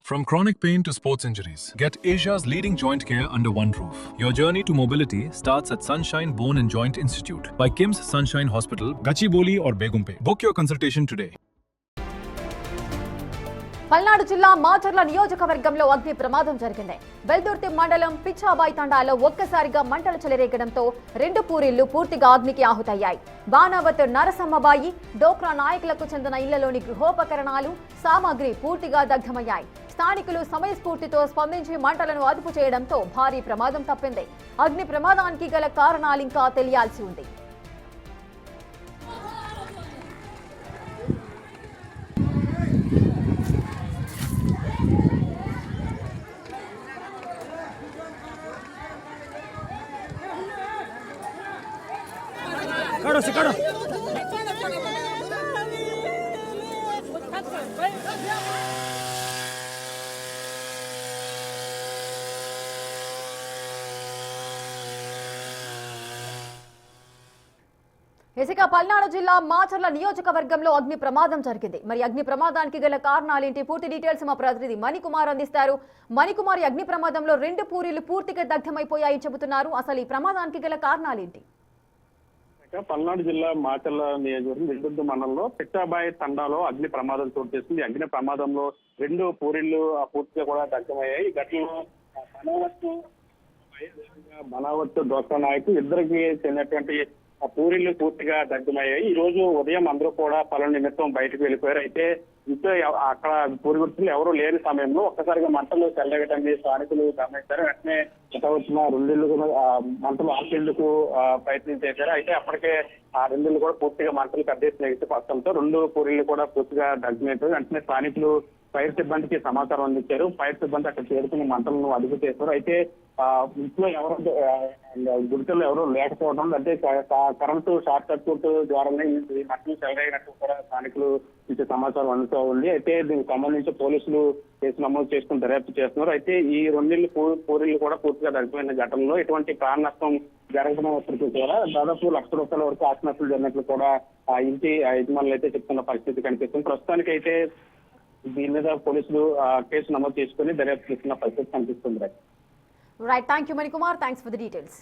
From chronic pain to sports injuries, get Asia's leading joint care under one roof. Your journey to mobility starts at Sunshine Bone and Joint Institute by KIMS Sunshine Hospital, Gachibowli or Begumpe. Book your consultation today. Palnadu జిల్లా మాచర్ల నియోజకవర్గంలో అగ్ని ప్రమాదం జరిగింది. బెల్దుర్తి మండలం పిచ్చాబాయి తండాలో ఒక్కసారిగా మంటలు చెలరేగడంతో 2 పూరిళ్లు పూర్తిగా అగ్నికి ఆహుతయ్యాయి. బాణావత్ నరసమ్మబాయి, డోక్రా నాయకులకు చెందిన ఇళ్లలోని గృహోపకరణాలు, సామాగ్రి పూర్తిగా దగ్ధమయ్యాయి. స్థానికులు సమయస్ఫూర్తితో స్పందించి మంటలను అదుపు చేయడంతో భారీ ప్రమాదం తప్పింది. అగ్ని ప్రమాదానికి గల కారణాలు ఇంకా తెలియాల్సి ఉంది. se caro. ఇసుక పల్నాడు జిల్లా మాచర్ల నియోజకవర్గంలో అగ్ని ప్రమాదం జరిగింది. మరి అగ్ని ప్రమాదానికి గల కారణాలేంటి, పూర్తి డీటెయిల్స్ మా ప్రతినిధి మణికుమార్ అందిస్తారు. మణికుమార్, అగ్ని ప్రమాదంలో 2 పూరీలు పూర్తిగా దగ్ధమైపోయాయని చెబుతున్నారు. అసలు ఈ ప్రమాదానికి గల కారణాలేంటి? పల్నాడు జిల్లా మాచర్ల నియోజకవర్గం వెల్దుర్తి మండలంలో పిచ్చాబాయి తండాలో అగ్ని ప్రమాదం చోటు చేసుకుంది. అగ్ని ప్రమాదంలో 2 పూరిళ్లు పూర్తిగా కూడా దగ్ధమయ్యాయి. ఈ ఘటనలో బనావత్ డోక్రా నాయకు ఇద్దరికి చెందినటువంటి పూరిళ్లు పూర్తిగా దగ్ధమయ్యాయి. ఈ రోజు ఉదయం అందరూ కూడా పనుల నిమిత్తం బయటకు వెళ్ళిపోయారు. అయితే ఇంట్లో అక్కడ పూరి గుర్తులు ఎవరూ లేని సమయంలో ఒక్కసారిగా మంటలు చెల్లగటండి స్థానికులు గమనించారు. వెంటనే వచ్చిన 2 ఇళ్లు మంటలు ఆపేందుకు ప్రయత్నం చేశారు. అయితే అప్పటికే ఆ 2 ఇళ్లు కూడా పూర్తిగా మంటలు కట్టేసిన పక్షంతో 2 పూరిళ్లు కూడా పూర్తిగా దగ్ధమైపోయారు. వెంటనే స్థానికులు ఫైర్ సిబ్బందికి సమాచారం అందించారు. ఫైర్ సిబ్బంది అక్కడ చేరుకుని మంటలను అదుపు చేశారు. అయితే ఇంట్లో ఎవరు గుడికల్లో ఎవరు లేకపోవడం, అంటే కరెంటు షార్ట్ సర్క్యూట్ ద్వారానే ఈ మంటలు చెలరేగినట్టు కూడా స్థానికులు ఇచ్చే సమాచారం అందుతూ ఉంది. అయితే దీనికి సంబంధించి పోలీసులు కేసు నమోదు చేసుకుని దర్యాప్తు చేస్తున్నారు. అయితే ఈ 2 పూరిళ్లు కూడా పూర్తిగా దగ్ధమైన ఘటనలో ఎటువంటి ప్రాణ నష్టం జరగకపోయినప్పటికీ కూడా దాదాపు ₹1,00,000 వరకు ఆస్తి నష్టం జరిగినట్లు కూడా ఆ ఇంటి యజమానులు అయితే చెప్తున్న పరిస్థితి కనిపిస్తుంది. ప్రస్తుతానికి అయితే దీని మీద పోలీసులు కేసు నమోదు చేసుకుని దర్యాప్తు చేస్తున్న పరిస్థితి కనిపిస్తుంది. Right, thank you Manikumar, thanks for the details.